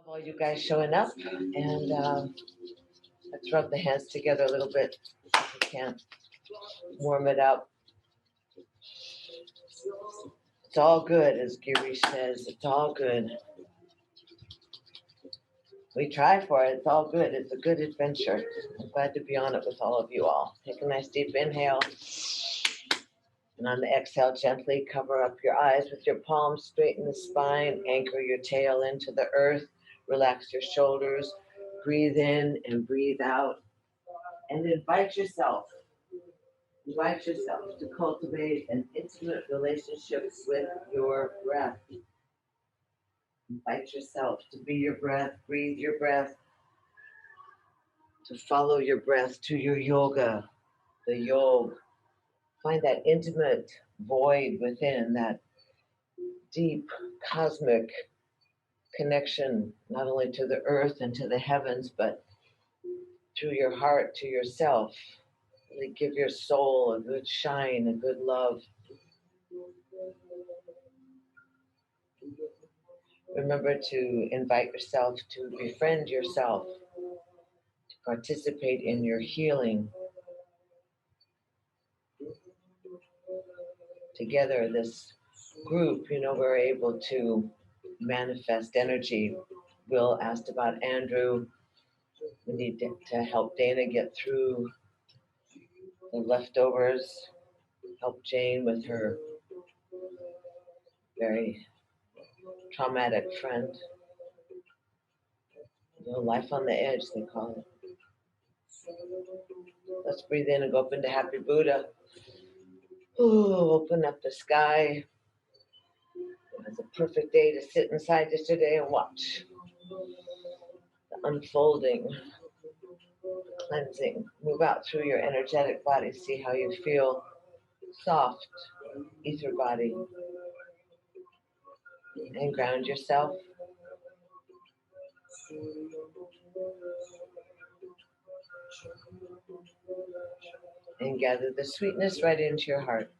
All you guys showing up, and let's rub the hands together a little bit. If we can warm it up. It's all good, as Girish says. It's all good. We try for it. It's all good. It's a good adventure. I'm glad to be on it with all of you all. Take a nice deep inhale. And on the exhale, gently cover up your eyes with your palms, straighten the spine, anchor your tail into the earth, relax your shoulders, breathe in and breathe out, and invite yourself to cultivate an intimate relationship with your breath. Invite yourself to be your breath, breathe your breath, to follow your breath to your yoga, the yoga. Find that intimate void within, that deep cosmic connection, not only to the earth and to the heavens, but to your heart, to yourself. Really give your soul a good shine, a good love. Remember to invite yourself to befriend yourself, to participate in your healing. Together, this group, we're able to manifest energy. Will asked about Andrew. We need to help Dana get through the leftovers, help Jane with her very traumatic friend. Life on the edge, they call it. Let's breathe in and go up into Happy Buddha. Ooh, open up the sky. It's a perfect day to sit inside just today and watch the unfolding, cleansing. Move out through your energetic body. See how you feel. Soft, ether body. And ground yourself. And gather the sweetness right into your heart.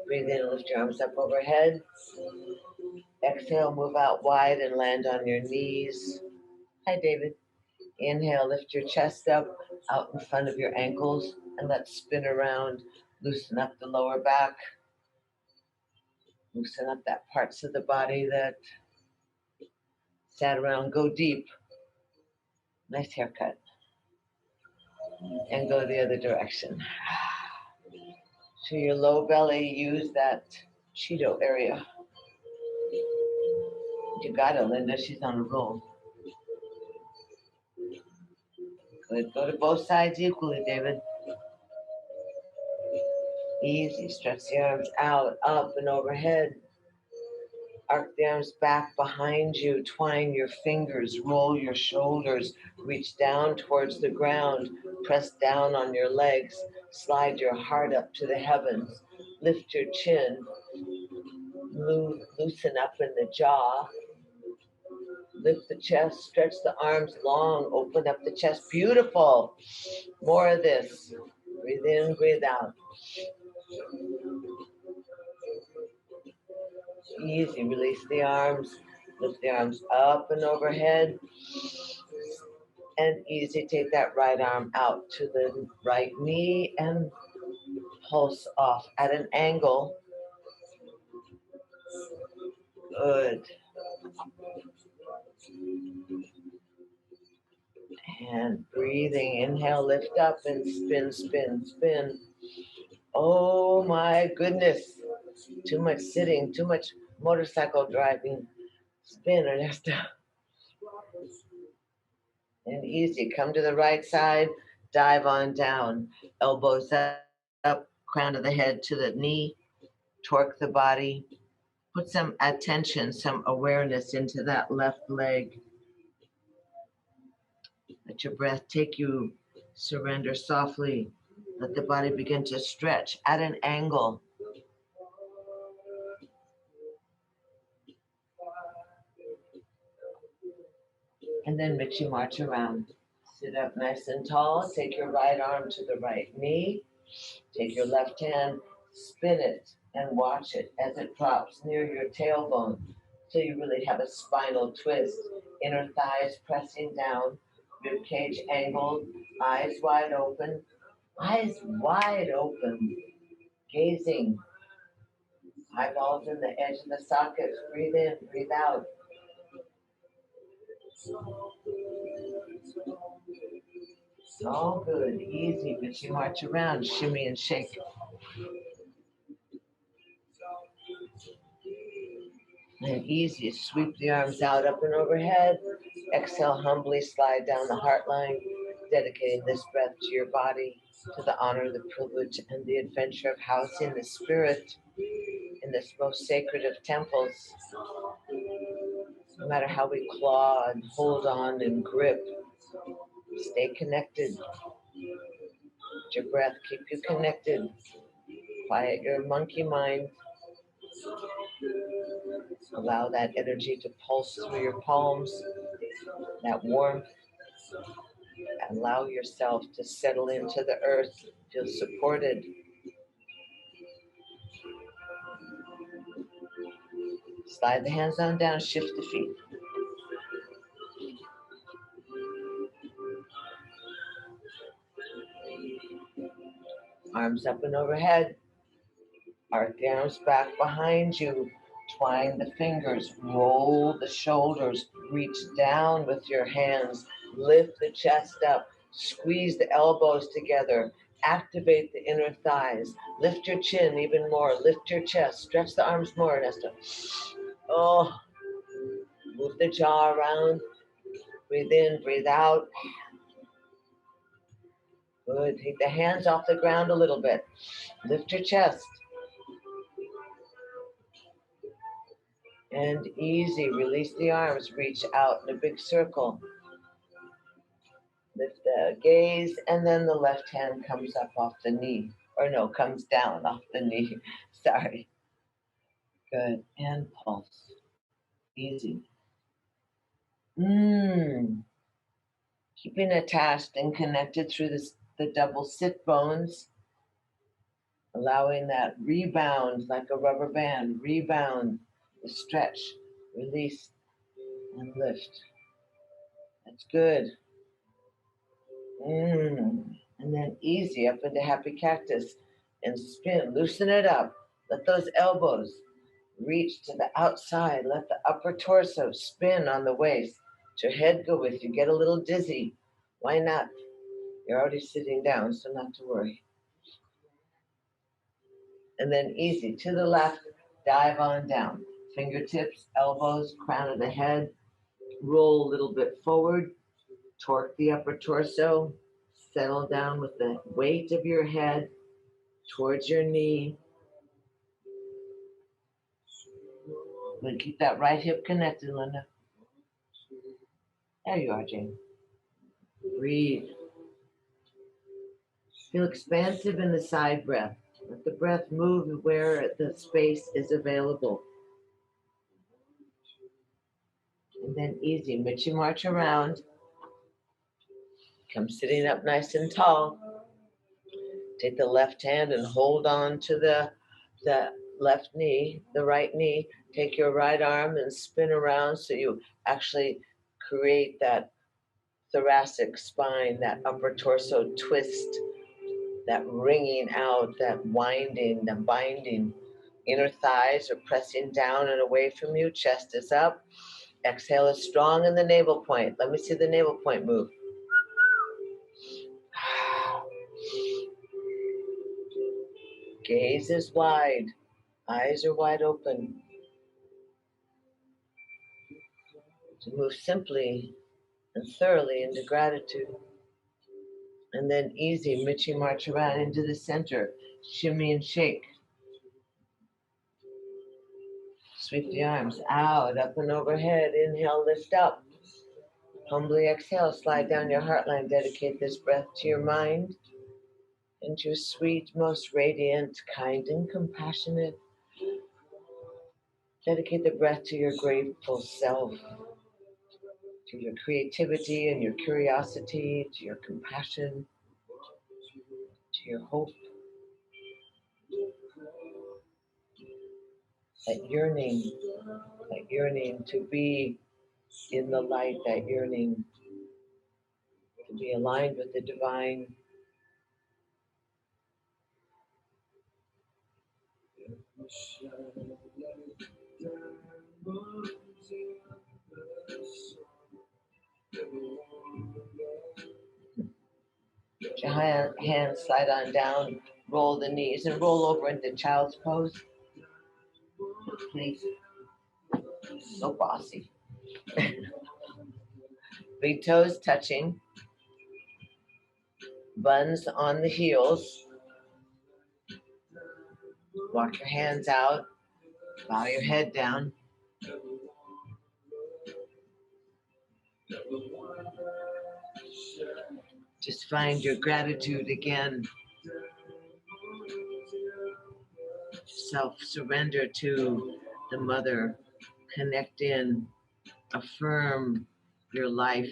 Breathe in, lift your arms up overhead. Exhale, move out wide and land on your knees. Hi, David. Inhale, lift your chest up out in front of your ankles, and let's spin around. Loosen up the lower back. Loosen up that parts of the body that sat around. Go deep. Nice haircut. And go the other direction. To your low belly, use that Cheeto area. You got it, Linda. She's on a roll. Good. Go to both sides equally, David. Easy. Stretch the arms out, up, and overhead. Arc the arms back behind you. Twine your fingers. Roll your shoulders. Reach down towards the ground. Press down on your legs. Slide your heart up to the heavens. Lift your chin. Loosen up in the jaw. Lift the chest. Stretch the arms long. Open up the chest. Beautiful. More of this. Breathe in, breathe out. Easy. Release the arms. Lift the arms up and overhead. And easy. Take that right arm out to the right knee and pulse off at an angle. Good. And breathing. Inhale, lift up and spin, spin, spin. Oh my goodness. Too much sitting, too much motorcycle driving. Spin, Ernesto. And easy. Come to the right side, dive on down. Elbows up, crown of the head to the knee. Torque the body. Put some attention, some awareness into that left leg. Let your breath take you. Surrender softly. Let the body begin to stretch at an angle. And then Michi march around. Sit up nice and tall. Take your right arm to the right knee. Take your left hand, spin it, and watch it as it drops near your tailbone. So you really have a spinal twist. Inner thighs pressing down, rib cage angled, eyes wide open. Eyes wide open, gazing. Eyeballs in the edge of the sockets. Breathe in, breathe out. All good, easy, but you march around, shimmy and shake. And easy, sweep the arms out, up and overhead. Exhale, humbly slide down the heart line, dedicating this breath to your body, to the honor, the privilege, and the adventure of housing the spirit in this most sacred of temples. No matter how we claw and hold on and grip, stay connected. Let your breath keep you connected. Quiet your monkey mind. Allow that energy to pulse through your palms, that warmth. Allow yourself to settle into the earth, feel supported. Slide the hands on down, shift the feet. Arms up and overhead. Arc the arms back behind you. Twine the fingers, roll the shoulders, reach down with your hands, lift the chest up, squeeze the elbows together, activate the inner thighs, lift your chin even more, lift your chest, stretch the arms more, Nesta. Oh, move the jaw around, breathe in, breathe out. Good, take the hands off the ground a little bit, lift your chest. And easy, release the arms, reach out in a big circle. Lift the gaze, and then the left hand comes up off the knee. Or no, comes down off the knee. Sorry. Good. And pulse. Easy. Keeping attached and connected through the double sit bones. Allowing that rebound like a rubber band. Rebound. The stretch. Release. And lift. That's good. And then easy up into happy cactus and spin. Loosen it up. Let those elbows reach to the outside. Let the upper torso spin on the waist. Let your head go with you. Get a little dizzy. Why not? You're already sitting down, so not to worry. And then easy to the left. Dive on down. Fingertips, elbows, crown of the head. Roll a little bit forward. Torque the upper torso. Settle down with the weight of your head towards your knee. And keep that right hip connected, Linda. There you are, Jane. Breathe. Feel expansive in the side breath. Let the breath move where the space is available. And then easy, Michi march around. Come sitting up nice and tall. Take the left hand and hold on to the left knee, the right knee. Take your right arm and spin around so you actually create that thoracic spine, that upper torso twist, that wringing out, that winding, the binding. Inner thighs are pressing down and away from you. Chest is up. Exhale is strong in the navel point. Let me see the navel point move. Gaze is wide. Eyes are wide open. To move simply and thoroughly into gratitude. And then easy, Michi march around into the center. Shimmy and shake. Sweep the arms out, up and overhead. Inhale, lift up. Humbly exhale, slide down your heart line. Dedicate this breath to your mind and your sweet, most radiant, kind, and compassionate. Dedicate the breath to your grateful self, to to your creativity and your curiosity, to your compassion, to your hope, that yearning to be in the light, that yearning to be aligned with the divine. Put your hands slide on down, roll the knees, and roll over into child's pose. Please. So bossy. Big toes touching, buns on the heels. Walk your hands out, bow your head down. Just find your gratitude again. Self-surrender to the mother. Connect in, affirm your life.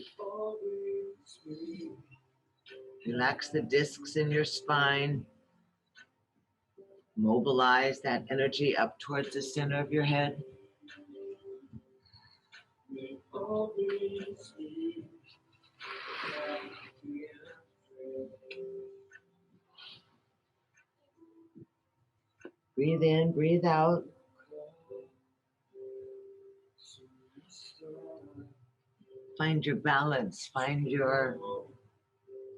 Relax the discs in your spine. Mobilize that energy up towards the center of your head. Breathe in, breathe out. Find your balance, find your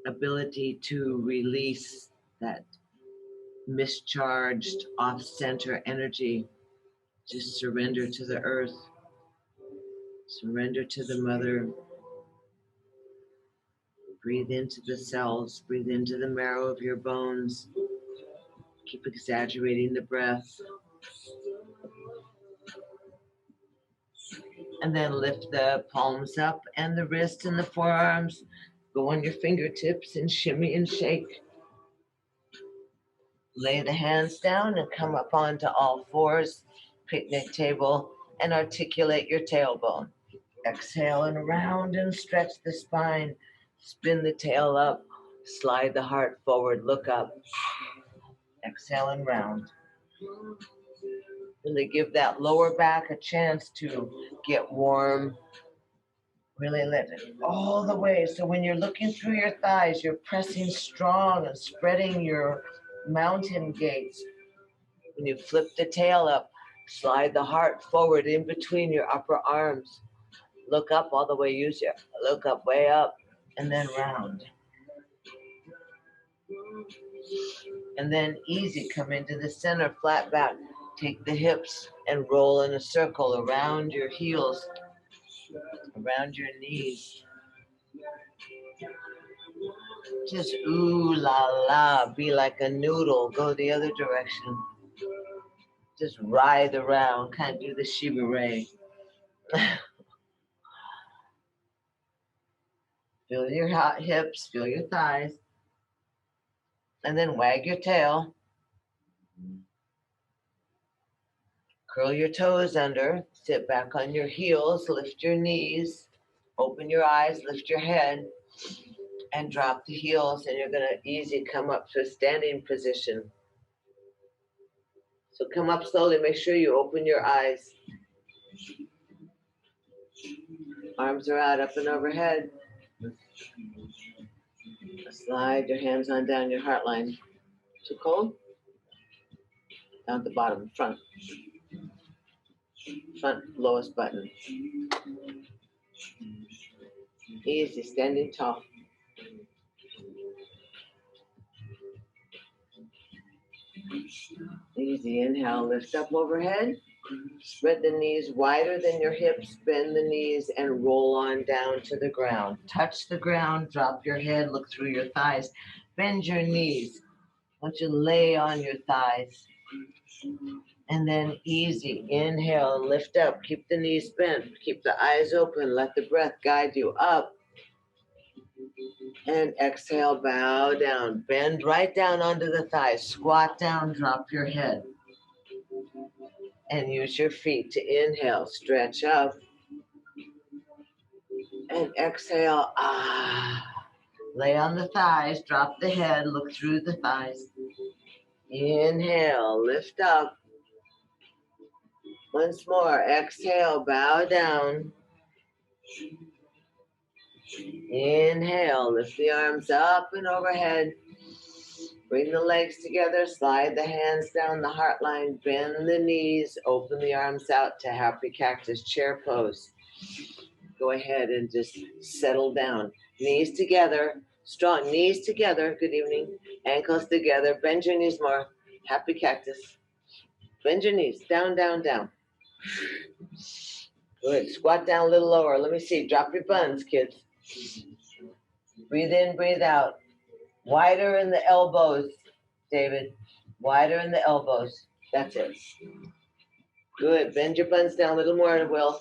ability to release that mischarged, off-center energy. Just surrender to the earth. Surrender to the mother. Breathe into the cells. Breathe into the marrow of your bones. Keep exaggerating the breath. And then lift the palms up and the wrists and the forearms. Go on your fingertips and shimmy and shake. Lay the hands down and come up onto all fours, picnic table, and articulate your tailbone. Exhale and around and stretch the spine. Spin the tail up, slide the heart forward, look up. Exhale and round. Really give that lower back a chance to get warm. Really let it all the way. So when you're looking through your thighs, you're pressing strong and spreading your mountain gates. When you flip the tail up, slide the heart forward in between your upper arms. Look up all the way, use your look up, way up, and then round. And then easy, come into the center, flat back. Take the hips and roll in a circle around your heels, around your knees. Just ooh la la, be like a noodle, go the other direction. Just writhe around, kind of do the Shiva Ray. Feel your hot hips, feel your thighs. And then wag your tail. Curl your toes under, sit back on your heels, lift your knees, open your eyes, lift your head, and drop the heels, and you're going to easy come up to a standing position. So come up slowly, make sure you open your eyes. Arms are out, up and overhead. Slide your hands on down your heart line. Too cold? Down at the bottom, front. Front lowest button. Easy, standing tall. Easy, inhale, lift up overhead. Spread the knees wider than your hips, bend the knees, and roll on down to the ground. Touch the ground, drop your head, look through your thighs. Bend your knees. I want you to lay on your thighs. And then easy, inhale, lift up, keep the knees bent, keep the eyes open, let the breath guide you up. And exhale, bow down, bend right down onto the thighs, squat down, drop your head. And use your feet to inhale, stretch up. And exhale. Lay on the thighs, drop the head, look through the thighs. Inhale, lift up. Once more, exhale, bow down. Inhale, lift the arms up and overhead. Bring the legs together, slide the hands down the heart line, bend the knees, open the arms out to happy cactus chair pose. Go ahead and just settle down. Knees together, strong knees together. Good evening. Ankles together. Bend your knees more. Happy cactus. Bend your knees. Down, down, down. Good. Squat down a little lower. Let me see. Drop your buns, kids. Breathe in, breathe out. Wider in the elbows, David. Wider in the elbows. That's it. Good. Bend your buns down a little more, Will.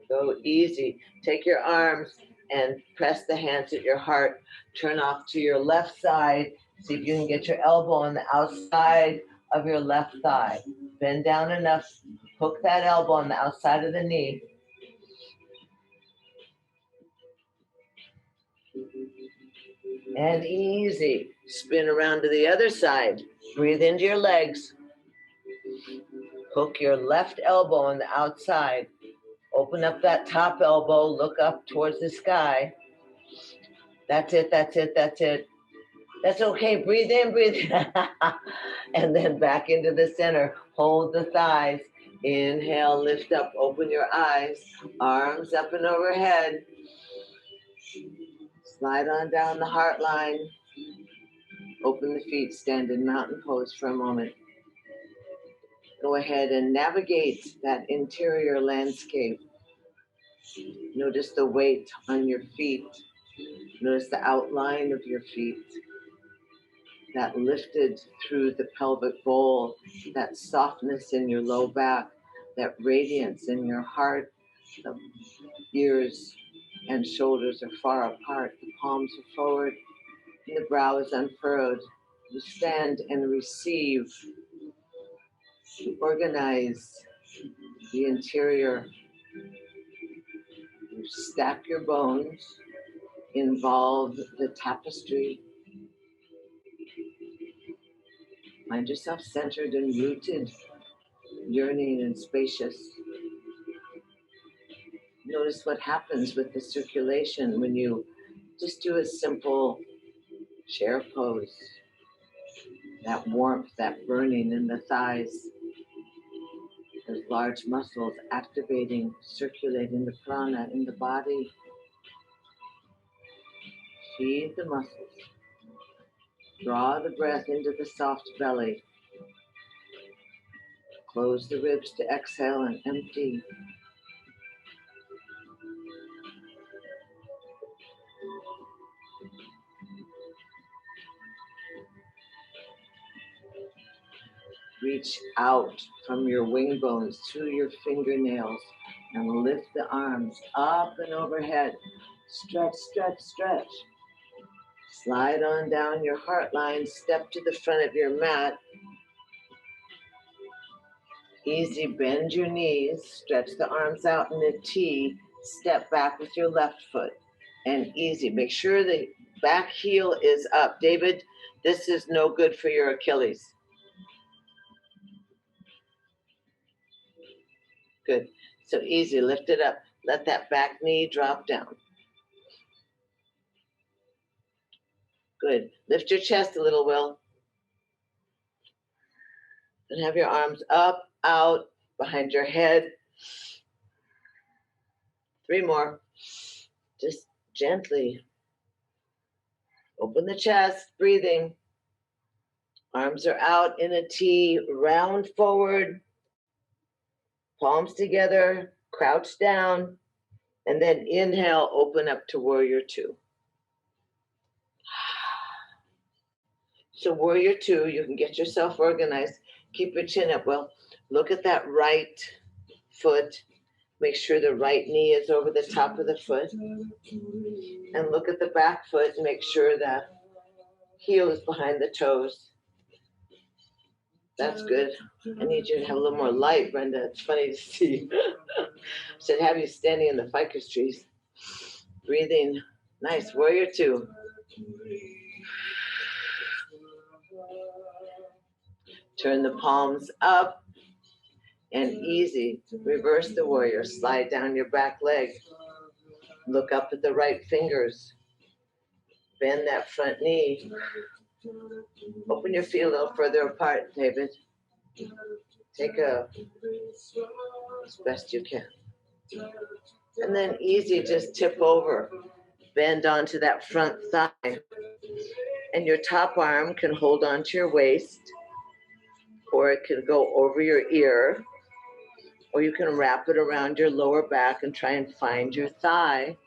Go easy. Take your arms and press the hands at your heart. Turn off to your left side. See if you can get your elbow on the outside of your left thigh. Bend down enough. Hook that elbow on the outside of the knee. And easy. Spin around to the other side. Breathe into your legs. Hook your left elbow on the outside. Open up that top elbow. Look up towards the sky. That's it, that's it, that's it. That's okay. Breathe in, breathe in. And then back into the center. Hold the thighs. Inhale, lift up, open your eyes. Arms up and overhead. Slide on down the heart line. Open the feet, stand in mountain pose for a moment. Go ahead and navigate that interior landscape. Notice the weight on your feet. Notice the outline of your feet. That lifted through the pelvic bowl, that softness in your low back, that radiance in your heart. The ears and shoulders are far apart. The palms are forward and the brow is unfurrowed. You stand and receive. You organize the interior. You stack your bones. Involve the tapestry. Find yourself centered and rooted, yearning and spacious. Notice what happens with the circulation when you just do a simple chair pose. That warmth, that burning in the thighs. Those large muscles activating, circulating the prana in the body. Feed the muscles. Draw the breath into the soft belly. Close the ribs to exhale and empty. Reach out from your wing bones to your fingernails and lift the arms up and overhead. Stretch, stretch, stretch. Slide on down your heart line, step to the front of your mat. Easy, bend your knees, stretch the arms out in a T, step back with your left foot. And easy, make sure the back heel is up. David, this is no good for your Achilles. Good. So easy, lift it up. Let that back knee drop down. Good. Lift your chest a little, Will. And have your arms up, out, behind your head. 3 more. Just gently. Open the chest, breathing. Arms are out in a T, round forward. Palms together, crouch down. And then inhale, open up to warrior 2. So warrior 2, you can get yourself organized. Keep your chin up. Well, look at that right foot. Make sure the right knee is over the top of the foot. And look at the back foot and make sure the heel is behind the toes. That's good. I need you to have a little more light, Brenda. It's funny to see. Should have you standing in the ficus trees. Breathing. Nice. Warrior two. Turn the palms up and easy. Reverse the warrior. Slide down your back leg. Look up at the right fingers. Bend that front knee. Open your feet a little further apart, David. Take a as best you can. And then easy, just tip over. Bend onto that front thigh. And your top arm can hold onto your waist, or it can go over your ear, or you can wrap it around your lower back and try and find your thigh.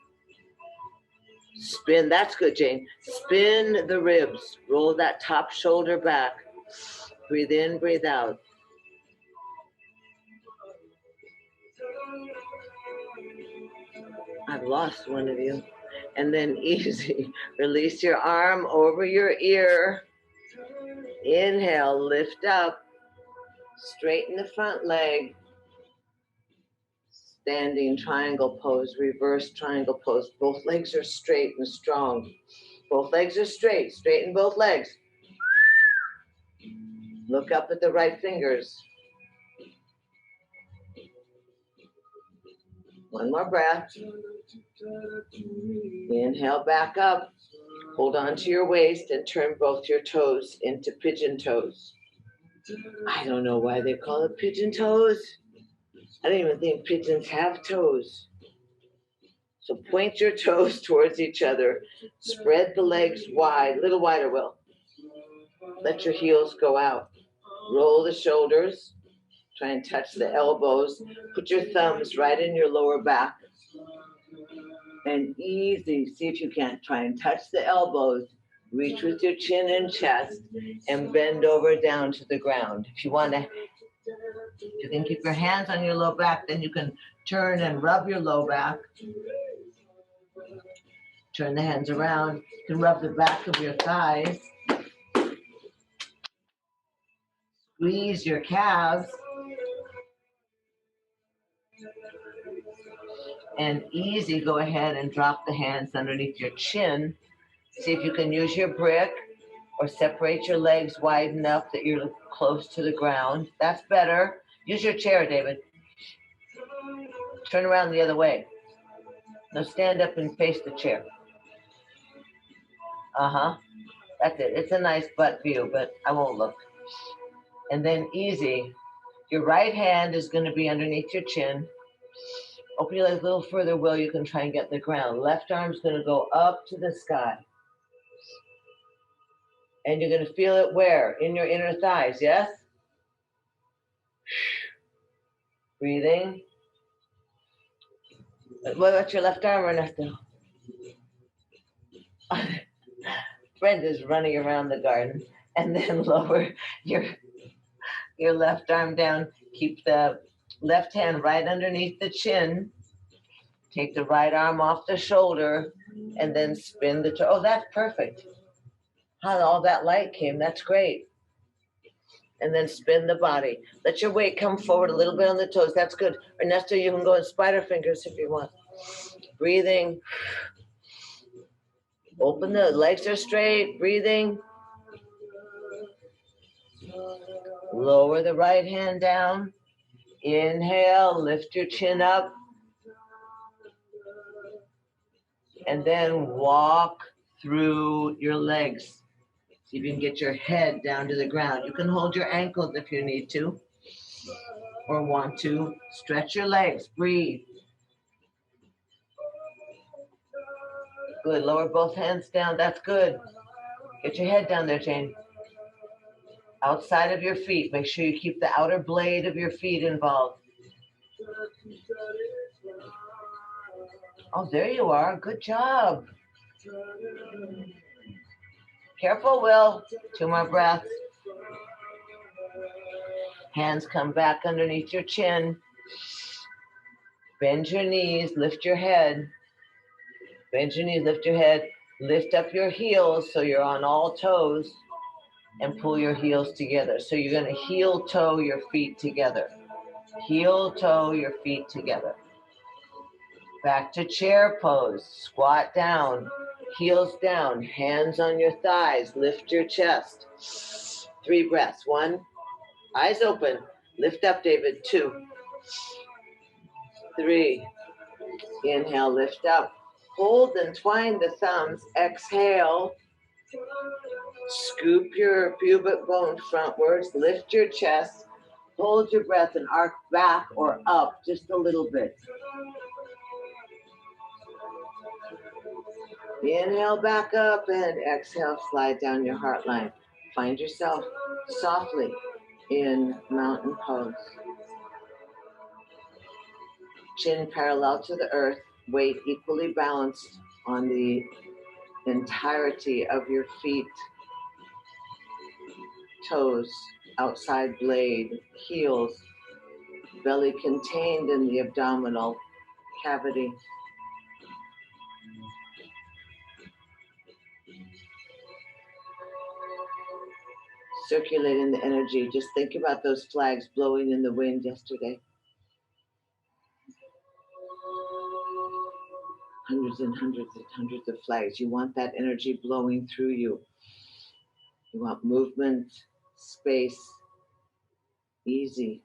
Spin, that's good, Jane. Spin the ribs. Roll that top shoulder back. Breathe in, breathe out. I've lost one of you. And then easy. Release your arm over your ear. Inhale, lift up. Straighten the front leg. Standing triangle pose, reverse triangle pose. Both legs are straight and strong. Both legs are straight. Straighten both legs. Look up at the right fingers. One more breath. Inhale back up. Hold on to your waist and turn both your toes into pigeon toes. I don't know why they call it pigeon toes. I don't even think pigeons have toes. So point your toes towards each other. Spread the legs wide, a little wider, Will. Let your heels go out. Roll the shoulders. Try and touch the elbows. Put your thumbs right in your lower back. And easy, see if you can. Try and touch the elbows. Reach with your chin and chest and bend over down to the ground. If you want to, you can keep your hands on your low back, then you can turn and rub your low back. Turn the hands around. You can rub the back of your thighs. Squeeze your calves. And easy, go ahead and drop the hands underneath your chin. See if you can use your brick or separate your legs wide enough that you're close to the ground. That's better. Use your chair, David. Turn around the other way. Now stand up and face the chair. That's it. It's a nice butt view, but I won't look. And then easy. Your right hand is going to be underneath your chin. Open your legs a little further, Will. You can try and get the ground. Left arm's going to go up to the sky. And you're going to feel it where? In your inner thighs, yes? Breathing. What about your left arm, Ernesto? Brenda's running around the garden. And then lower your left arm down. Keep the left hand right underneath the chin. Take the right arm off the shoulder and then spin the toe. Oh, that's perfect. How all that light came. That's great. And then spin the body. Let your weight come forward a little bit on the toes. That's good. Ernesto, you can go in spider fingers if you want. Breathing. Open the legs are straight. Breathing. Lower the right hand down. Inhale, lift your chin up. And then walk through your legs. See if you can get your head down to the ground. You can hold your ankles if you need to or want to. Stretch your legs. Breathe. Good. Lower both hands down. That's good. Get your head down there, Jane. Outside of your feet. Make sure you keep the outer blade of your feet involved. Oh, there you are. Good job. Careful, Will. 2 more breaths. Hands come back underneath your chin. Bend your knees. Lift your head. Bend your knees. Lift your head. Lift up your heels so you're on all toes. and pull your heels together. So you're going to heel toe your feet together. Heel toe your feet together. Back to chair pose. Squat down, heels down, hands on your thighs. Lift your chest. 3 breaths. 1, eyes open. Lift up, David. 2, 3. Inhale, lift up. Hold and twine the thumbs. Exhale. Scoop your pubic bone frontwards. Lift your chest. Hold your breath and arc back or up just a little bit. Inhale back up and exhale, slide down your heart line. Find yourself softly in mountain pose. Chin parallel to the earth, weight equally balanced on the entirety of your feet, toes, outside blade, heels, belly contained in the abdominal cavity. Circulating the energy. Just think about those flags blowing in the wind yesterday. Hundreds and hundreds and hundreds of flags. You want that energy blowing through you. You want movement, space, easy.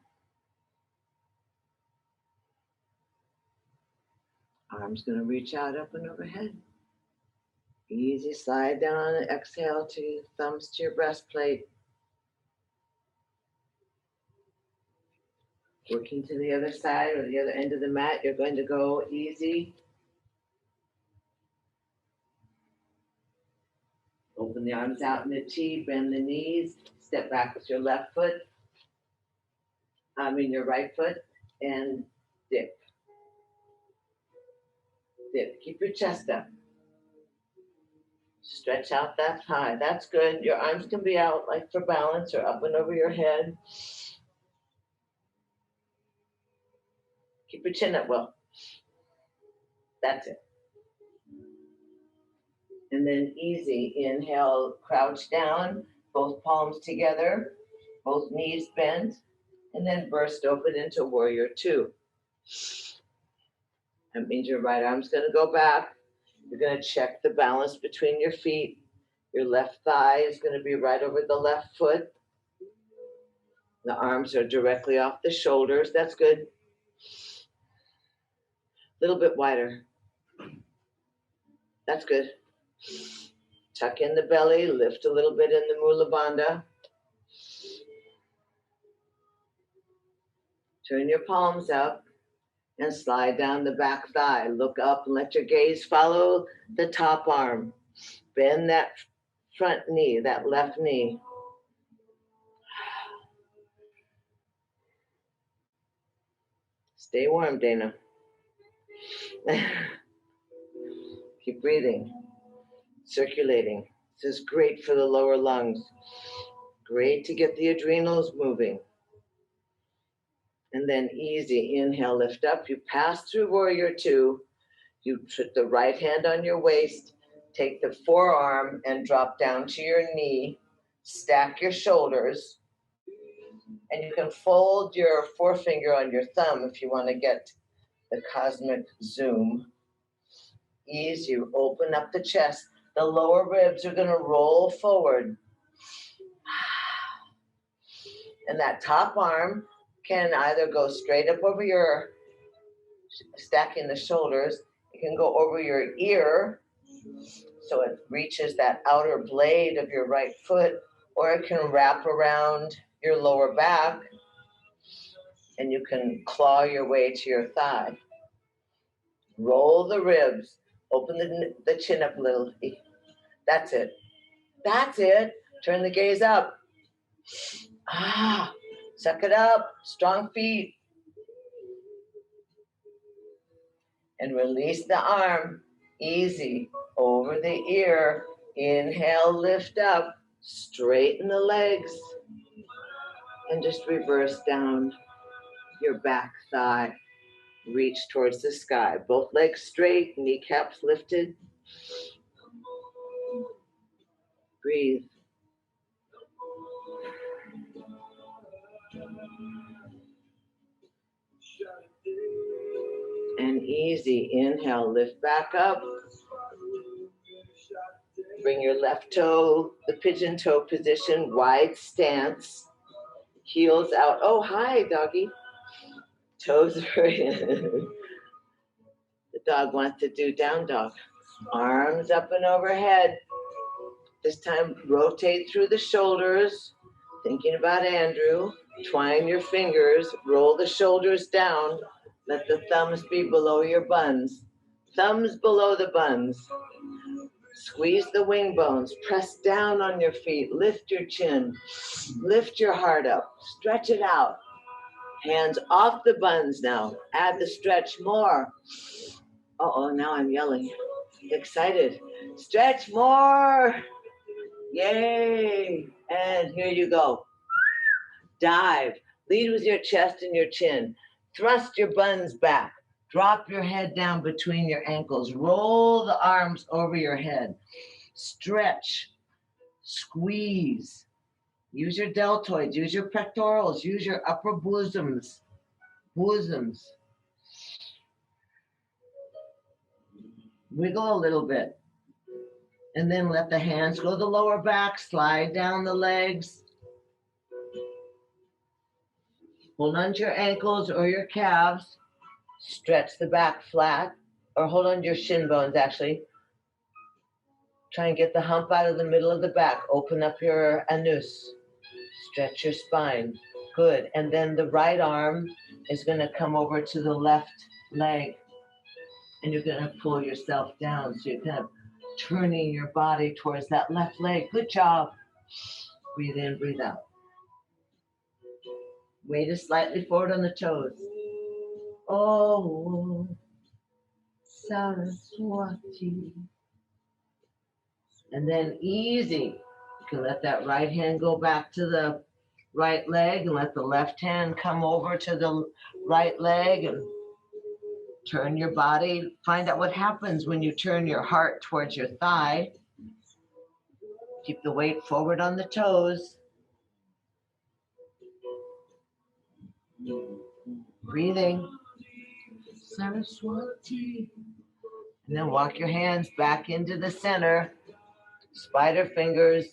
Arms going to reach out up and overhead. Easy, slide down and exhale to thumbs to your breastplate. Working to the other side or the other end of the mat, you're going to go easy. Open the arms out in a T, bend the knees, step back with your left foot, your right foot, and dip. Dip, keep your chest up. Stretch out that thigh, that's good. Your arms can be out like for balance or up and over your head. Keep your chin up well. That's it. And then easy, inhale, crouch down, both palms together, both knees bent, and then burst open into warrior 2. That means your right arm's going to go back. You're going to check the balance between your feet. Your left thigh is going to be right over the left foot. The arms are directly off the shoulders. That's good. A little bit wider. That's good. Tuck in the belly, lift a little bit in the Mula Bandha. Turn your palms up and slide down the back thigh. Look up and let your gaze follow the top arm. Bend that front knee, that left knee. Stay warm, Dana. Keep breathing, circulating. This is great for the lower lungs. Great to get the adrenals moving. And then easy, inhale, lift up. You pass through warrior 2. You put the right hand on your waist, take the forearm and drop down to your knee. Stack your shoulders. And you can fold your forefinger on your thumb if you want to get the cosmic zoom. Ease, you open up the chest. The lower ribs are going to roll forward. And that top arm can either go straight up over your, stacking the shoulders. It can go over your ear, so it reaches that outer blade of your right foot, or it can wrap around your lower back, and you can claw your way to your thigh. Roll the ribs. Open the chin up a little. That's it. That's it. Turn the gaze up. Suck it up. Strong feet. And release the arm. Easy. Over the ear. Inhale, lift up. Straighten the legs. And just reverse down your back thigh. Reach towards the sky. Both legs straight, kneecaps lifted. Breathe. and easy. Inhale, lift back up. Bring your left toe, the pigeon toe position, wide stance. Heels out. Oh, hi, doggy. Toes are in. The dog wants to do down dog. Arms up and overhead. This time, rotate through the shoulders. Thinking about Andrew. Twine your fingers. Roll the shoulders down. Let the thumbs be below your buns. Thumbs below the buns. Squeeze the wing bones. Press down on your feet. Lift your chin. Lift your heart up. Stretch it out. Hands off the buns now. Add the stretch more. Uh-oh, now I'm yelling. Excited. Stretch more. Yay. And here you go. Dive. Lead with your chest and your chin. Thrust your buns back. Drop your head down between your ankles. Roll the arms over your head. Stretch. Squeeze. Use your deltoids. Use your pectorals. Use your upper bosoms. Bosoms. Wiggle a little bit. And then let the hands go to the lower back. Slide down the legs. Hold on to your ankles or your calves. Stretch the back flat. Or hold on to your shin bones, actually. Try and get the hump out of the middle of the back. Open up your anus. Stretch your spine. Good. And then the right arm is going to come over to the left leg. And you're going to pull yourself down. So you're kind of turning your body towards that left leg. Good job. Breathe in, breathe out. Weight is slightly forward on the toes. Oh, Saraswati. And then easy. You can let that right hand go back to the right leg and let the left hand come over to the right leg and turn your body. Find out what happens when you turn your heart towards your thigh. Keep the weight forward on the toes. Breathing. Saraswati. And then walk your hands back into the center. Spider fingers.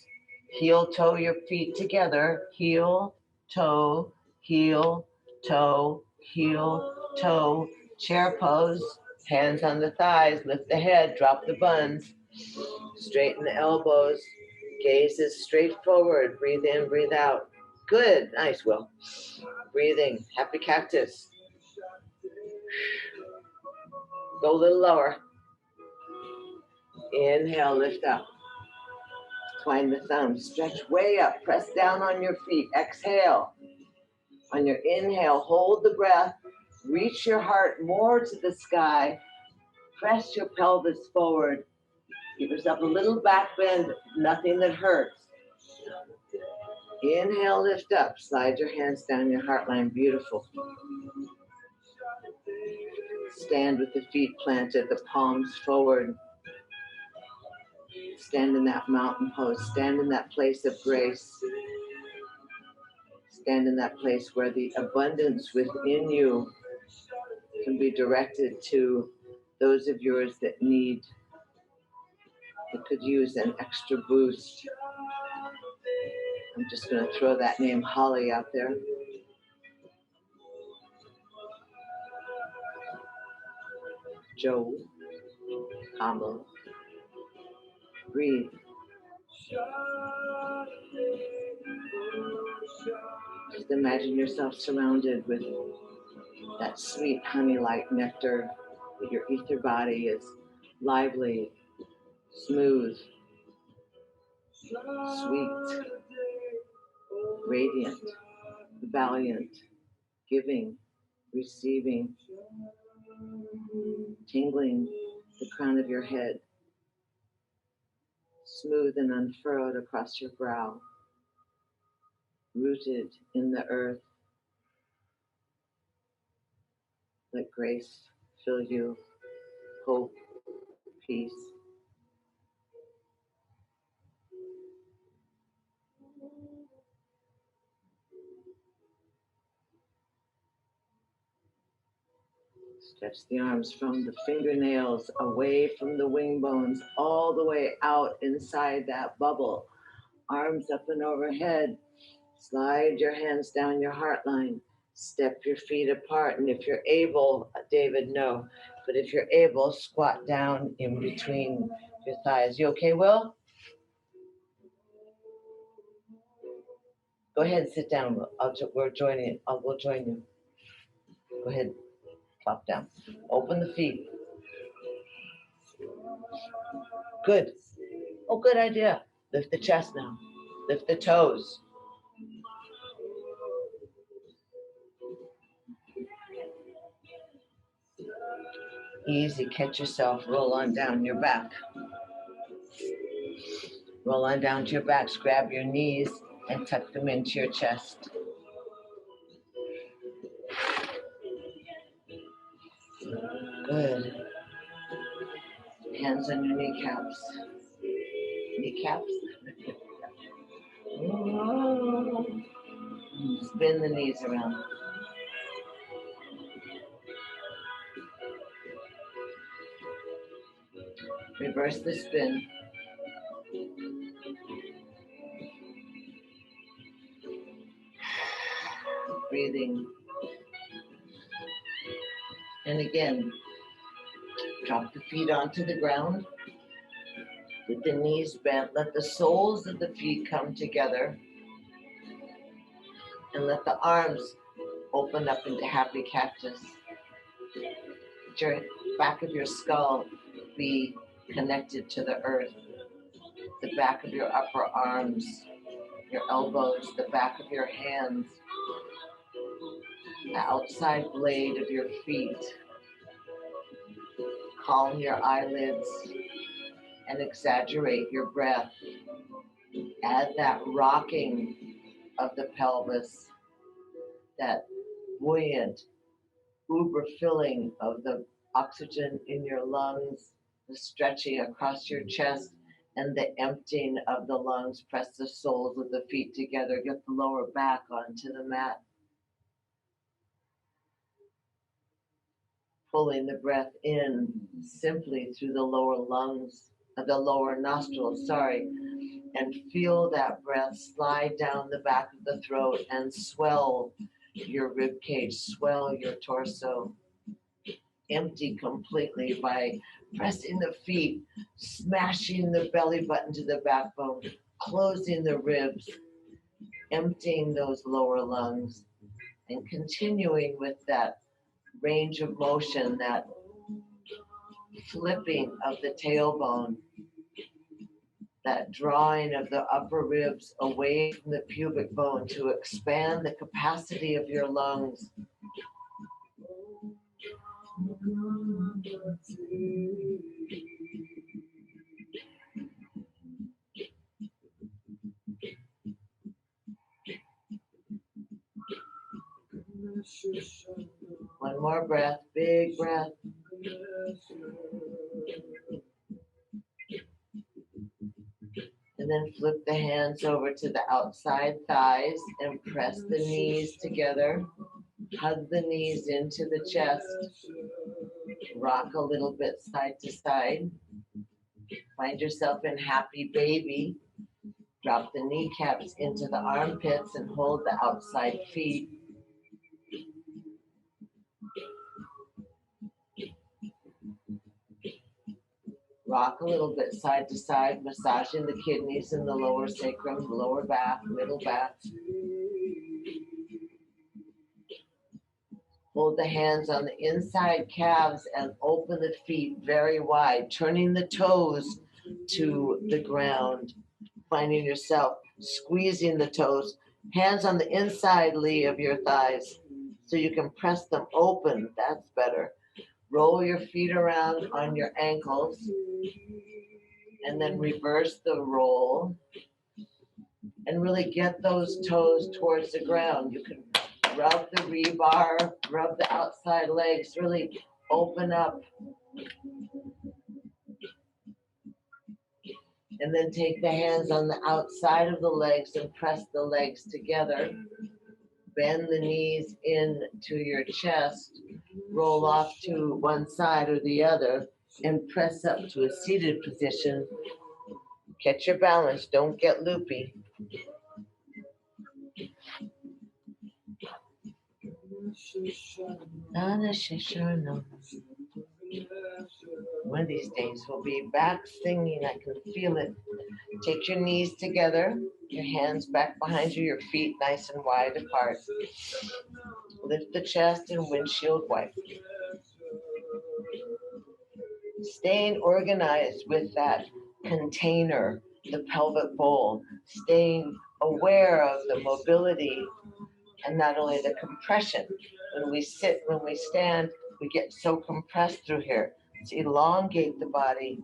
Heel, toe your feet together. Heel, toe, heel, toe, heel, toe. Chair pose. Hands on the thighs. Lift the head. Drop the buns. Straighten the elbows. Gaze is straight forward. Breathe in, breathe out. Good. Nice, Will. Breathing. Happy cactus. Go a little lower. Inhale, lift up. Twine the thumbs. Stretch way up. Press down on your feet. Exhale. On your inhale, hold the breath. Reach your heart more to the sky. Press your pelvis forward. Give yourself a little back bend. Nothing that hurts. Inhale, lift up. Slide your hands down your heart line. Beautiful. Stand with the feet planted, the palms forward. Stand in that mountain pose. Stand in that place of grace. Stand in that place where the abundance within you can be directed to those of yours that could use an extra boost. I'm just going to throw that name Holly out there. Joe, Kamal. Breathe. Just imagine yourself surrounded with that sweet honey-like nectar. Your ether body is lively, smooth, sweet, radiant, valiant, giving, receiving, tingling the crown of your head, smooth and unfurrowed across your brow, rooted in the earth. Let grace fill you, hope, peace. Stretch the arms from the fingernails away from the wing bones, all the way out inside that bubble. Arms up and overhead. Slide your hands down your heart line. Step your feet apart. And if you're able, David, no. But if you're able, squat down in between your thighs. You okay, Will? Go ahead and sit down. We're joining. We'll join you. Go ahead. Plop down. Open the feet. Good. Oh, good idea. Lift the chest now. Lift the toes. Easy. Catch yourself. Roll on down your back. Roll on down to your backs. Grab your knees and tuck them into your chest. Good. Hands on your kneecaps. Kneecaps. Spin the knees around. Reverse the spin. Breathing. And again, drop the feet onto the ground. With the knees bent, let the soles of the feet come together. And let the arms open up into happy cactus. Let your back of your skull be connected to the earth. The back of your upper arms, your elbows, the back of your hands, the outside blade of your feet. Calm your eyelids and exaggerate your breath. Add that rocking of the pelvis, that buoyant, uber filling of the oxygen in your lungs, the stretching across your chest, and the emptying of the lungs. Press the soles of the feet together. Get the lower back onto the mat. Pulling the breath in simply through the lower lungs, the lower nostrils, and feel that breath slide down the back of the throat and swell your rib cage, swell your torso. Empty completely by pressing the feet, smashing the belly button to the backbone, closing the ribs, emptying those lower lungs, and continuing with that range of motion, that flipping of the tailbone, that drawing of the upper ribs away from the pubic bone to expand the capacity of your lungs. One more breath, big breath. And then flip the hands over to the outside thighs and press the knees together. Hug the knees into the chest. Rock a little bit side to side. Find yourself in happy baby. Drop the kneecaps into the armpits and hold the outside feet. Rock a little bit side to side, massaging the kidneys in the lower sacrum, lower back, middle back. Hold the hands on the inside calves and open the feet very wide, turning the toes to the ground. Finding yourself squeezing the toes, hands on the inside lee of your thighs so you can press them open. That's better. Roll your feet around on your ankles and then reverse the roll and really get those toes towards the ground. You can rub the rebar, rub the outside legs, really open up. And then take the hands on the outside of the legs and press the legs together. Bend the knees into your chest. roll off to one side or the other and press up to a seated position. Catch your balance, don't get loopy. One of these days we'll be back singing, I can feel it. Take your knees together, your hands back behind you, your feet nice and wide apart. Lift the chest and windshield wipe. Staying organized with that container, the pelvic bowl, staying aware of the mobility and not only the compression. When we sit, when we stand, we get so compressed through here. Let's elongate the body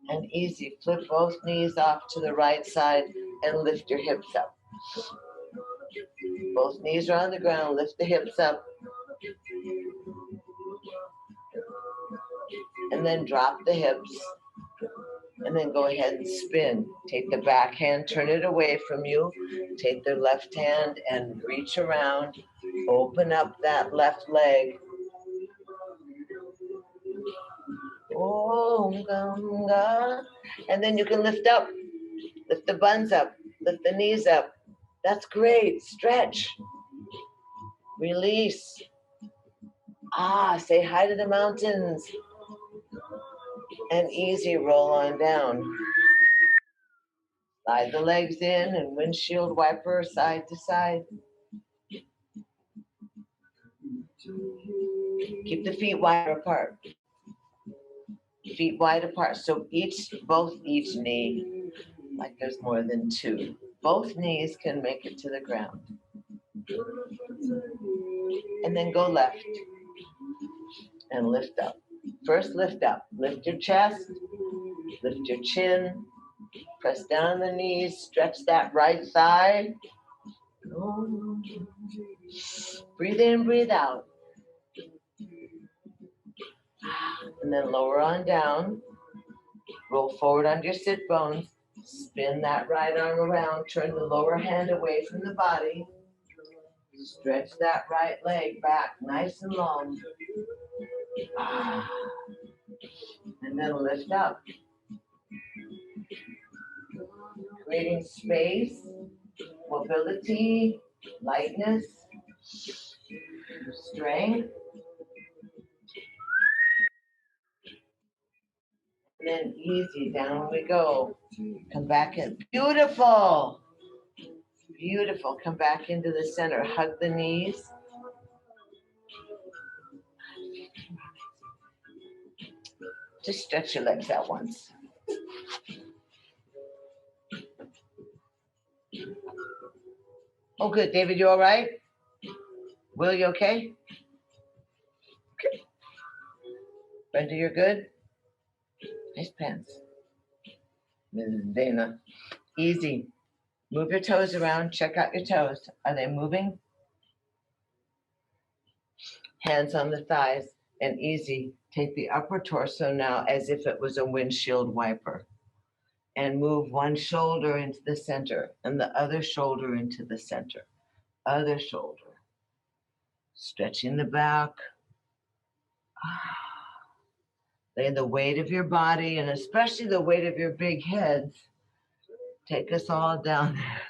and easy. Flip both knees off to the right side and lift your hips up. Both knees are on the ground, lift the hips up. And then drop the hips. And then go ahead and spin. Take the back hand, turn it away from you. Take the left hand and reach around. Open up that left leg. And then you can lift up. Lift the buns up. Lift the knees up. That's great. Stretch. Release. Say hi to the mountains. And easy, roll on down. Slide the legs in and windshield wiper side to side. Keep the feet wide apart. Feet wide apart. So each knee, like there's more than two. Both knees can make it to the ground. And then go left and lift up. First lift up. Lift your chest, lift your chin, press down the knees, stretch that right side. Breathe in, breathe out. And then lower on down. Roll forward on your sit bones. Spin that right arm around. Turn the lower hand away from the body. Stretch that right leg back nice and long. And then lift up. Creating space, mobility, lightness, strength. And then easy, down we go. Come back in. Beautiful. Beautiful. Come back into the center. Hug the knees. Just stretch your legs out once. Oh, good. David, you all right? Will, you okay? Okay. Brenda, you're good? Nice pants. Mrs. Dana. Easy. Move your toes around. Check out your toes. Are they moving? Hands on the thighs. And easy. Take the upper torso now as if it was a windshield wiper. And move one shoulder into the center and the other shoulder into the center. Other shoulder. Stretching the back. Lay the weight of your body and especially the weight of your big heads. Take us all down there.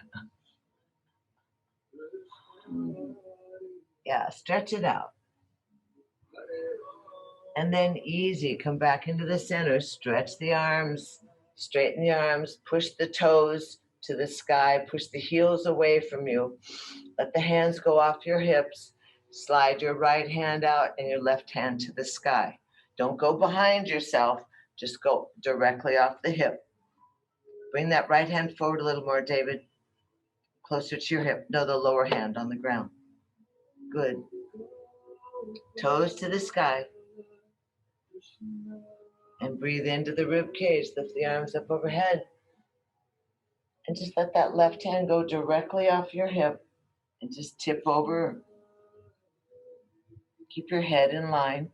Yeah, stretch it out. And then easy, come back into the center. Stretch the arms, straighten the arms, push the toes to the sky, push the heels away from you. Let the hands go off your hips. Slide your right hand out and your left hand to the sky. Don't go behind yourself, just go directly off the hip. Bring that right hand forward a little more, David. Closer to your hip. No, the lower hand on the ground. Good. Toes to the sky. And breathe into the rib cage. Lift the arms up overhead. And just let that left hand go directly off your hip. And just tip over. Keep your head in line.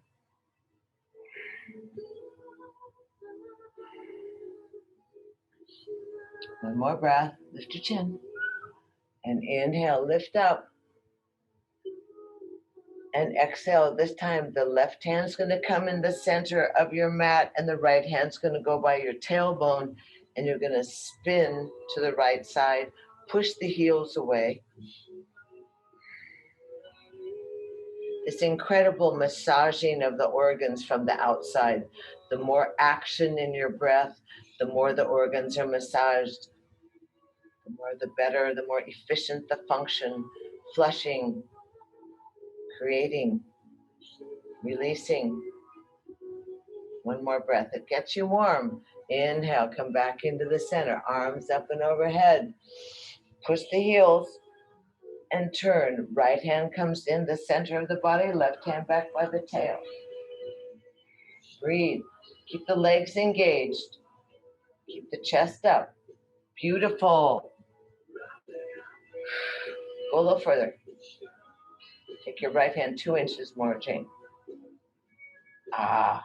One more breath. Lift your chin. And inhale, lift up. And exhale. This time the left hand's going to come in the center of your mat and the right hand's going to go by your tailbone, and you're going to spin to the right side. Push the heels away. This incredible massaging of the organs from the outside. The more action in your breath, the more the organs are massaged. The more the better, the more efficient the function. Flushing, creating, releasing. One more breath. It gets you warm. Inhale, come back into the center. Arms up and overhead. Push the heels and turn. Right hand comes in the center of the body. Left hand back by the tail. Breathe. Keep the legs engaged. Keep the chest up. Beautiful. Go a little further. Take your right hand 2 inches more, Jane. Ah.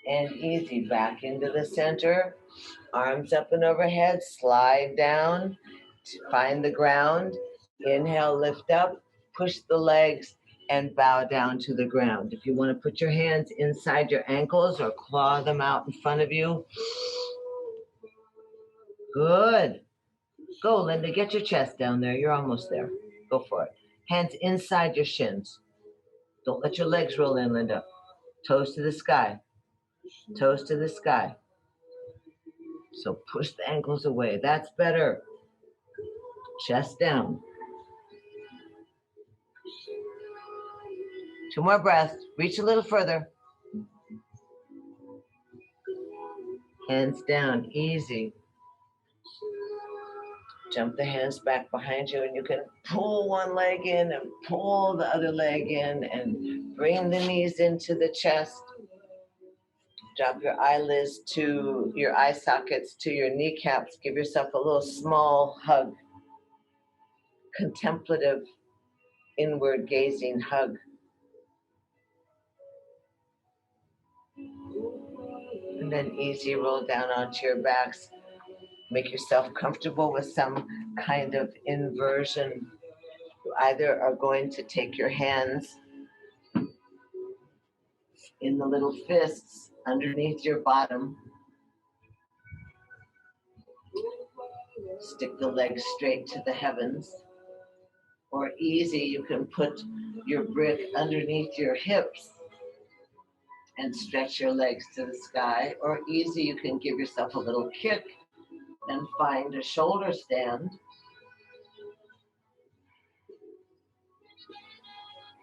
And easy. Back into the center. Arms up and overhead. Slide down. Find the ground. Inhale, lift up. Push the legs and bow down to the ground. If you want to put your hands inside your ankles or claw them out in front of you. Good. Go, Linda. Get your chest down there. You're almost there. Go for it. Hands inside your shins. Don't let your legs roll in, Linda. Toes to the sky. Toes to the sky. So push the ankles away. That's better. Chest down. 2 more breaths. Reach a little further. Hands down. Easy. Jump the hands back behind you, and you can pull one leg in and pull the other leg in and bring the knees into the chest. Drop your eyelids to your eye sockets to your kneecaps. Give yourself a little small hug. Contemplative, inward gazing hug. And then easy roll down onto your backs. Make yourself comfortable with some kind of inversion. You either are going to take your hands in the little fists underneath your bottom. Stick the legs straight to the heavens. Or easy, you can put your brick underneath your hips and stretch your legs to the sky. Or easy, you can give yourself a little kick and find a shoulder stand.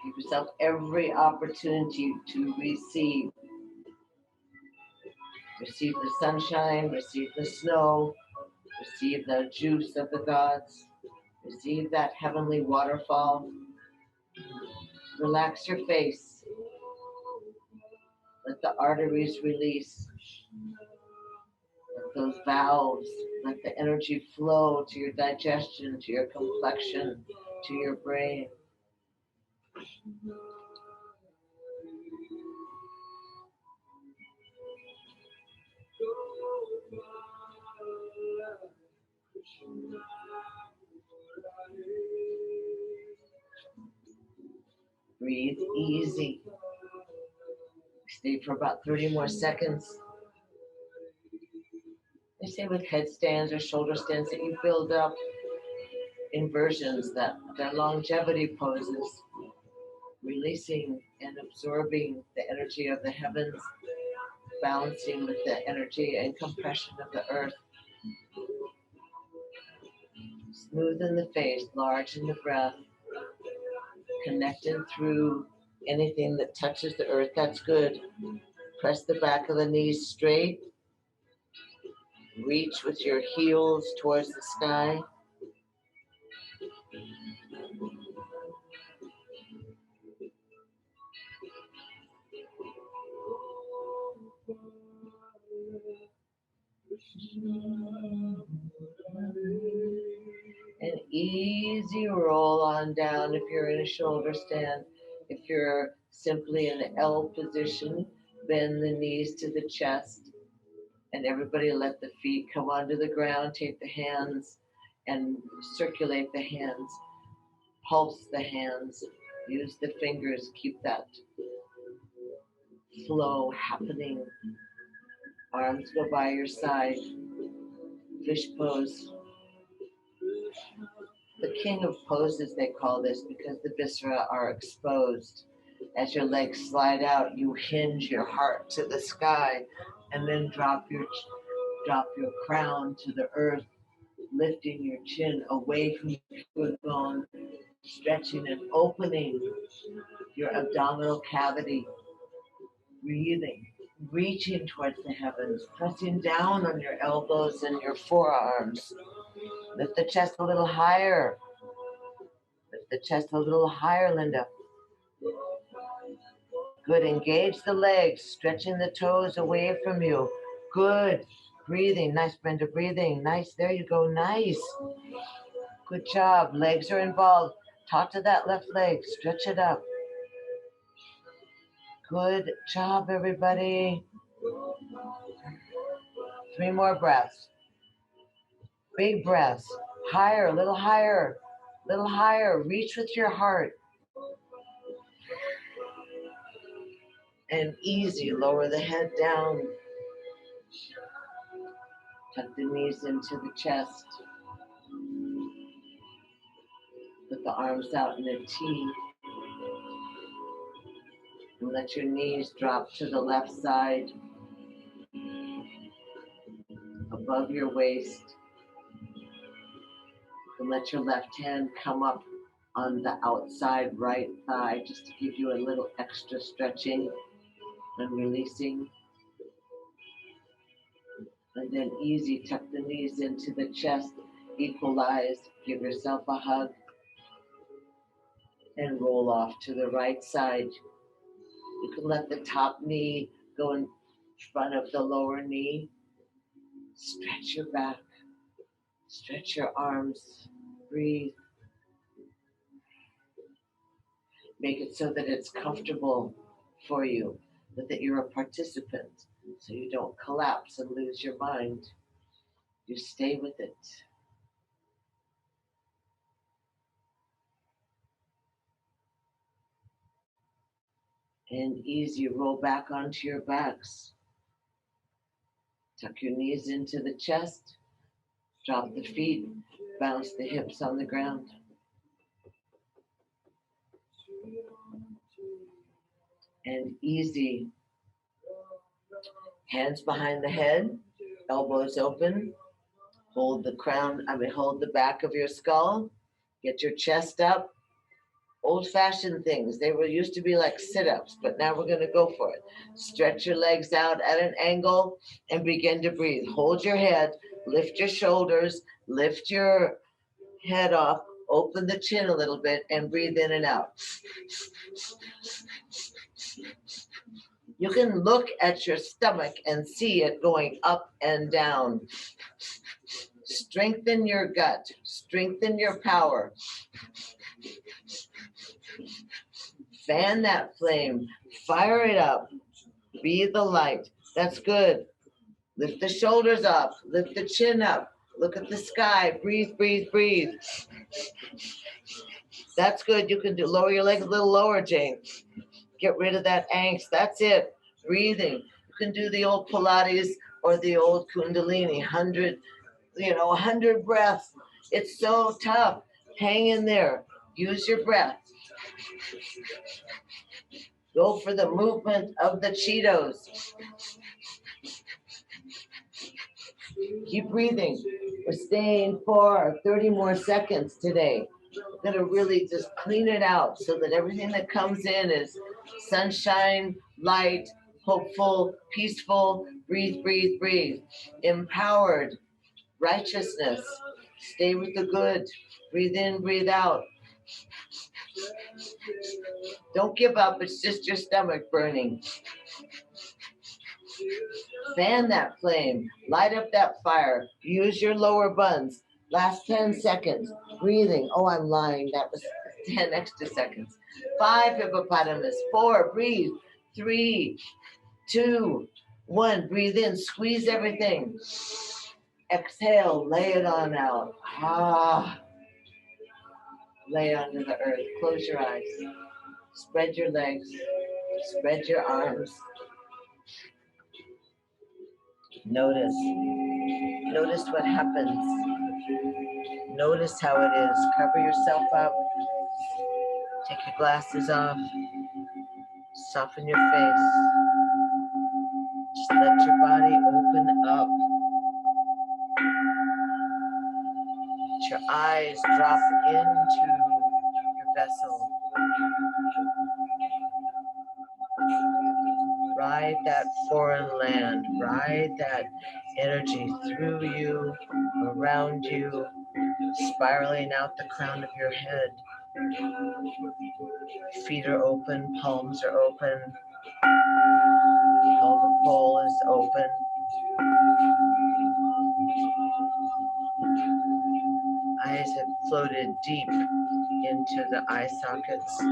Give yourself every opportunity to receive. Receive the sunshine, receive the snow, receive the juice of the gods, receive that heavenly waterfall. Relax your face. Let the arteries release. Let those valves, let the energy flow to your digestion, to your complexion, to your brain. Breathe easy. Stay for about 30 more seconds. They say with headstands or shoulder stands that you build up inversions, that they're longevity poses, releasing and absorbing the energy of the heavens, balancing with the energy and compression of the earth. Smooth in the face, large in the breath, connected through anything that touches the earth. That's good. Press the back of the knees straight. Reach with your heels towards the sky. And easy roll on down if you're in a shoulder stand. If you're simply in the L position, bend the knees to the chest. And everybody let the feet come onto the ground. Take the hands and circulate the hands, pulse the hands, use the fingers, keep that flow happening. Arms go by your side, fish pose. The king of poses, they call this, because the viscera are exposed. As your legs slide out, you hinge your heart to the sky, and then drop your crown to the earth, lifting your chin away from your bone, stretching and opening your abdominal cavity, breathing, reaching towards the heavens, pressing down on your elbows and your forearms. Lift the chest a little higher. Lift the chest a little higher, Linda. Good. Engage the legs, stretching the toes away from you. Good. Breathing. Nice, Brenda. Breathing. Nice. There you go. Nice. Good job. Legs are involved. Talk to that left leg. Stretch it up. Good job, everybody. 3 more breaths. Big breaths. Higher, a little higher. Little higher. Reach with your heart. And easy. Lower the head down. Tuck the knees into the chest. Put the arms out in a T. And let your knees drop to the left side, above your waist. And let your left hand come up on the outside right thigh, just to give you a little extra stretching and releasing. And then easy, tuck the knees into the chest, equalize, give yourself a hug, and roll off to the right side. You can let the top knee go in front of the lower knee. Stretch your back, stretch your arms, breathe. Make it so that it's comfortable for you, but that you're a participant, so you don't collapse and lose your mind. You stay with it. And easy, roll back onto your backs. Tuck your knees into the chest. Drop the feet. Bounce the hips on the ground. And easy. Hands behind the head. Elbows open. Hold hold the back of your skull. Get your chest up. Old-fashioned things. They used to be like sit-ups, but now we're going to go for it. Stretch your legs out at an angle and begin to breathe. Hold your head, lift your shoulders, lift your head off, open the chin a little bit, and breathe in and out. You can look at your stomach and see it going up and down. Strengthen your gut, strengthen your power. Fan that flame, fire it up, be the light. That's good. Lift the shoulders up, lift the chin up, look at the sky, breathe, breathe, breathe. That's good. You can lower your legs a little lower, Jane. Get rid of that angst. That's it. Breathing. You can do the old Pilates or the old Kundalini, 100 breaths. It's so tough. Hang in there. Use your breath. Go for the movement of the Cheetos. Keep breathing. We're staying for 30 more seconds today. We're going to really just clean it out so that everything that comes in is sunshine, light, hopeful, peaceful. Breathe, breathe, breathe. Empowered. Righteousness. Stay with the good. Breathe in, breathe out. Don't give up. It's just your stomach burning. Fan that flame. Light up that fire. Use your lower buns. Last 10 seconds. Breathing. Oh, I'm lying. That was 10 extra seconds. 5, hippopotamus. 4, breathe. 3, 2, 1. Breathe in. Squeeze everything. Exhale, lay it on out. Ah, lay onto the earth. Close your eyes. Spread your legs. Spread your arms. Notice. Notice what happens. Notice how it is. Cover yourself up. Take your glasses off. Soften your face. Just let your body open up. Let your eyes drop into your vessel. Ride that foreign land. Ride that energy through you, around you, spiraling out the crown of your head. Feet are open, palms are open, pelvic bowl is open. Eyes have floated deep into the eye sockets.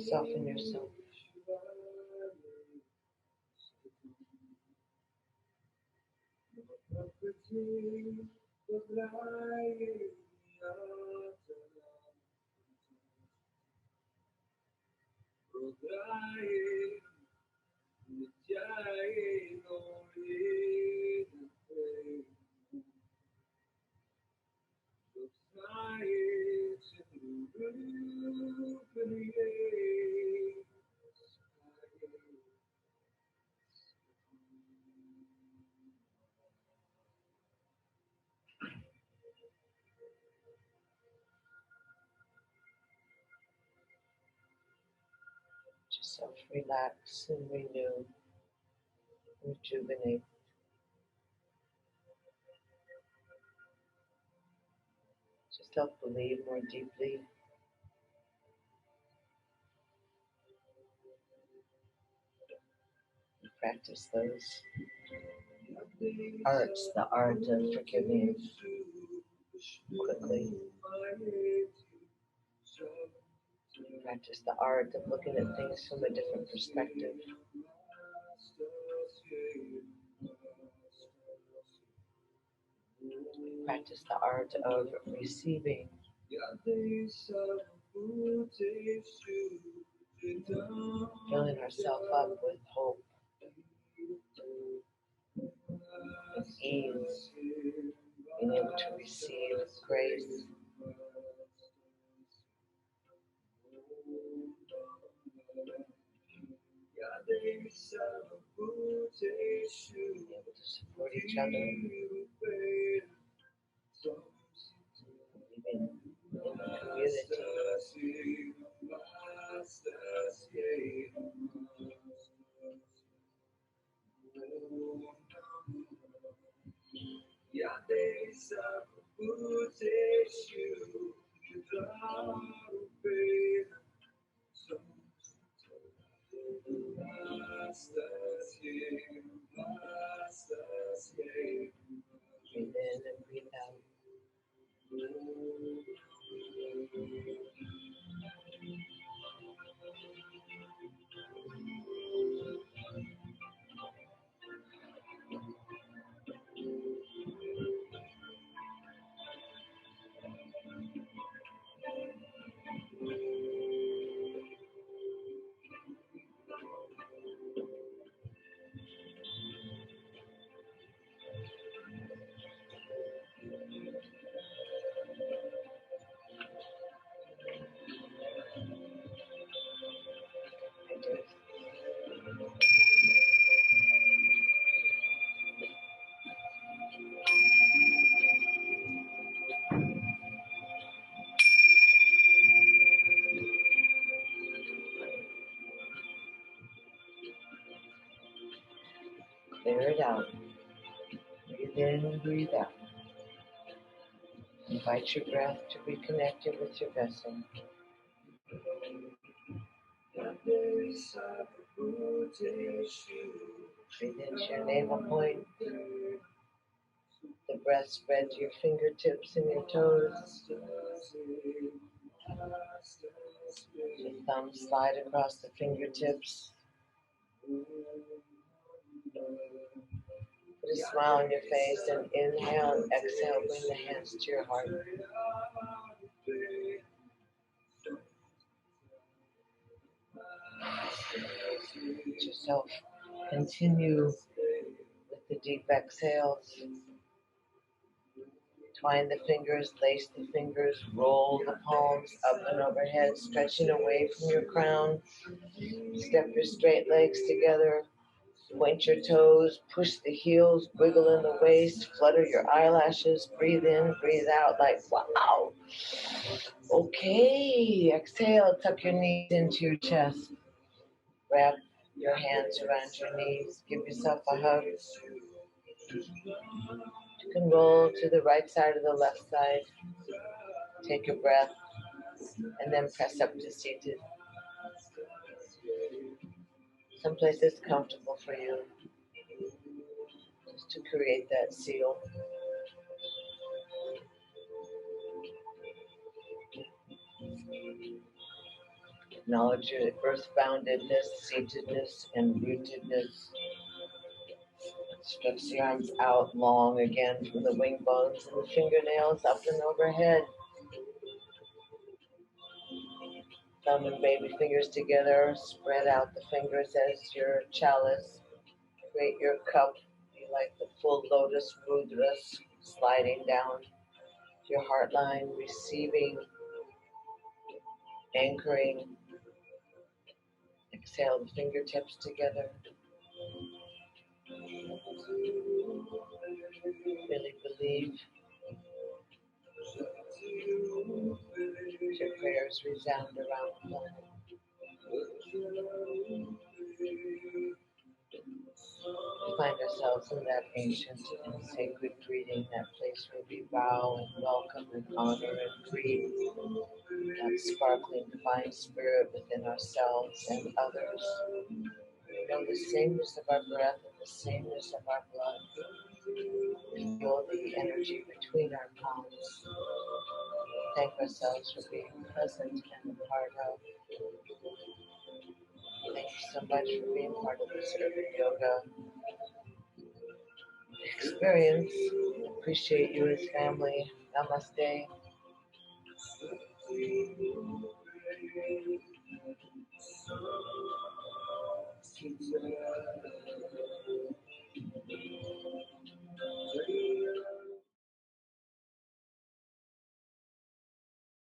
Soften yourself. Yourself relax and renew, rejuvenate. Yourself believe more deeply. Practice those arts, the art of forgiving quickly. Practice the art of looking at things from a different perspective. Practice the art of receiving. Filling ourselves up with hope, with ease, being able to receive grace. Being able to support each other, living in community. Clear it out. Breathe in and breathe out. Invite your breath to be connected with your vessel. Breathe into your navel point. The breath spread to your fingertips and your toes. Your thumbs slide across the fingertips. Put a smile on your face and inhale and exhale. Bring the hands to your heart. Let yourself continue with the deep exhales. Twine the fingers, lace the fingers, roll the palms up and overhead, stretching away from your crown. Step your straight legs together. Point your toes, push the heels, wiggle in the waist, flutter your eyelashes, breathe in, breathe out like wow. Okay, exhale, tuck your knees into your chest. Wrap your hands around your knees, give yourself a hug. You can roll to the right side or the left side. Take a breath and then press up to seated. Someplace that's comfortable for you, just to create that seal. Acknowledge your earth-boundedness, seatedness, and rootedness. Stretch the arms out long again from the wing bones and the fingernails up and overhead. Thumb and baby fingers together. Spread out the fingers as your chalice. Create your cup. Be like the full lotus mudras sliding down to your heart line, receiving, anchoring. Exhale the fingertips together. Really believe your prayers resound around the planet. We find ourselves in that ancient and sacred greeting, that place where we bow and welcome and honor and greet that sparkling divine spirit within ourselves and others. We know the sameness of our breath and the sameness of our blood. We feel the energy between our palms. Thank ourselves for being present and a part of. Thank you so much for being part of this urban yoga experience. Appreciate you as family. Namaste.